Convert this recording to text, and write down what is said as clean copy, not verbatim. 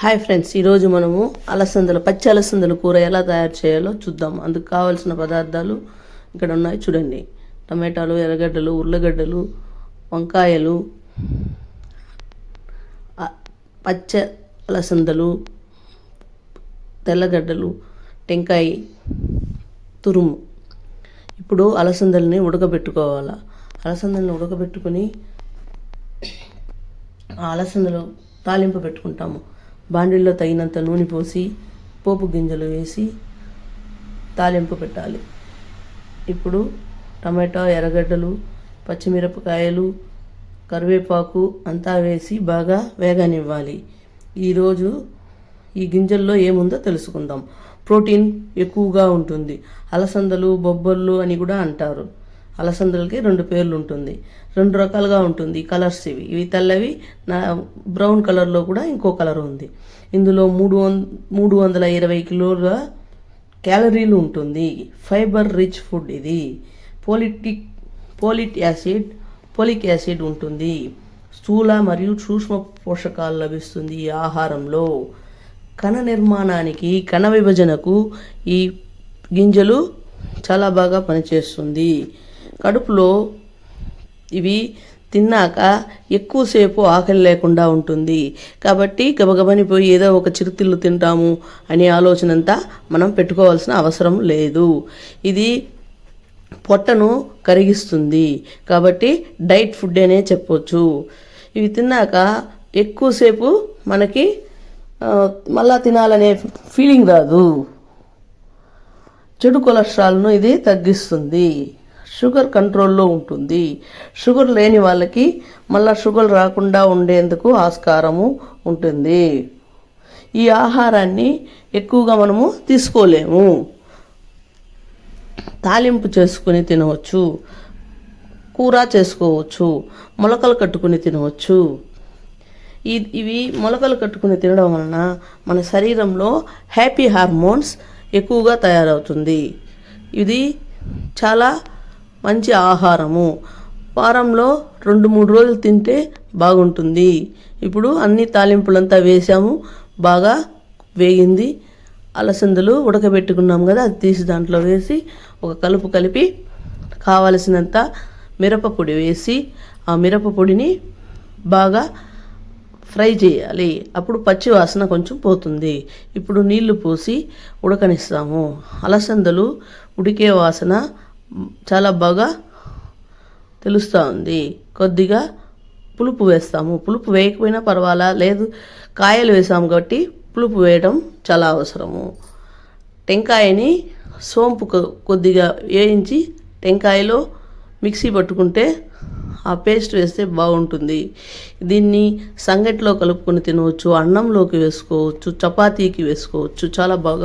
Hi friends, ఈరోజు మనము పచ్చి అలసందల కూర ఎలా తయారు చేయాలో చూద్దాం. అందుకు కావాల్సిన పదార్థాలు ఇక్కడ ఉన్నాయి చూడండి. టమాటాలు, ఎర్రగడ్డలు, ఉర్లగడ్డలు, వంకాయలు, పచ్చ అలసందలు, తెల్లగడ్డలు, టెంకాయ తురుము. ఇప్పుడు అలసందల్ని ఉడకబెట్టుకోవాలి. అలసందల్ని ఉడకబెట్టుకొని ఆ అలసందలు తాలింపు పెట్టుకుంటాము. బాండిల్లో తగినంత నూనె పోసి పోపు గింజలు వేసి తాలింపు పెట్టాలి. ఇప్పుడు టమాటా, ఎర్రగడ్డలు, పచ్చిమిరపకాయలు, కరివేపాకు అంతా వేసి బాగా వేగనివ్వాలి. ఈరోజు ఈ గింజల్లో ఏముందో తెలుసుకుందాం. ప్రోటీన్ ఎక్కువగా ఉంటుంది. అలసందలు బొబ్బర్లు అని కూడా అంటారు. అలసందలకి 2 పేర్లు ఉంటుంది. 2 రకాలుగా ఉంటుంది కలర్స్. ఇవి తెల్లవి, బ్రౌన్ కలర్లో కూడా ఇంకో కలర్ ఉంది. ఇందులో 320 కిలోల క్యాలరీలు ఉంటుంది. ఫైబర్ రిచ్ ఫుడ్ ఇది. పోలిక్ యాసిడ్ ఉంటుంది. స్థూల మరియు సూక్ష్మ పోషకాలు లభిస్తుంది ఈ ఆహారంలో. కణ నిర్మాణానికి, కణ విభజనకు ఈ గింజలు చాలా బాగా పనిచేస్తుంది. కడుపులో ఇవి తిన్నాక ఎక్కువసేపు ఆకలి లేకుండా ఉంటుంది. కాబట్టి గబగబని పోయి ఏదో ఒక చిరుతిళ్ళు తింటాము అనే ఆలోచన అంతా మనం పెట్టుకోవాల్సిన అవసరం లేదు. ఇది పొట్టను కరిగిస్తుంది. కాబట్టి డైట్ ఫుడ్ అనే చెప్పొచ్చు. ఇవి తిన్నాక ఎక్కువసేపు మనకి మళ్ళా తినాలనే ఫీలింగ్ రాదు. చెడు కొలెస్ట్రాల్ను ఇది తగ్గిస్తుంది. షుగర్ కంట్రోల్లో ఉంటుంది. షుగర్ లేని వాళ్ళకి మళ్ళీ షుగర్ రాకుండా ఉండేందుకు ఆస్కారము ఉంటుంది. ఈ ఆహారాన్ని ఎక్కువగా మనము తీసుకోలేము. తాలింపు చేసుకుని తినవచ్చు, కూర చేసుకోవచ్చు, మొలకలు కట్టుకుని తినవచ్చు. ఇవి మొలకలు కట్టుకుని తినడం వలన మన శరీరంలో హ్యాపీ హార్మోన్స్ ఎక్కువగా తయారవుతుంది. ఇది చాలా మంచి ఆహారము. వారంలో 2-3 రోజులు తింటే బాగుంటుంది. ఇప్పుడు అన్ని తాలింపులంతా వేసాము. బాగా వేగింది. అలసందలు ఉడకబెట్టుకున్నాం కదా, అది తీసి దాంట్లో వేసి ఒక కలుపు కలిపి కావలసినంత మిరపపొడి వేసి ఆ మిరపపొడిని బాగా ఫ్రై చేయాలి. అప్పుడు పచ్చి వాసన కొంచెం పోతుంది. ఇప్పుడు నీళ్లు పోసి ఉడకనిస్తాము. అలసందలు ఉడికే వాసన చాలా బాగా తెలుస్తూ ఉంది. కొద్దిగా పులుపు వేస్తాము. పులుపు వేయకపోయినా పర్వాలా, లేదు కాయలు వేసాము కాబట్టి పులుపు వేయడం చాలా అవసరము. టెంకాయని సోంపు కొద్దిగా వేయించి టెంకాయలో మిక్సీ పట్టుకుంటే ఆ పేస్ట్ వేస్తే బాగుంటుంది. దీన్ని సంగటిలో కలుపుకొని తినవచ్చు, అన్నంలోకి వేసుకోవచ్చు, చపాతీకి వేసుకోవచ్చు. చాలా బాగా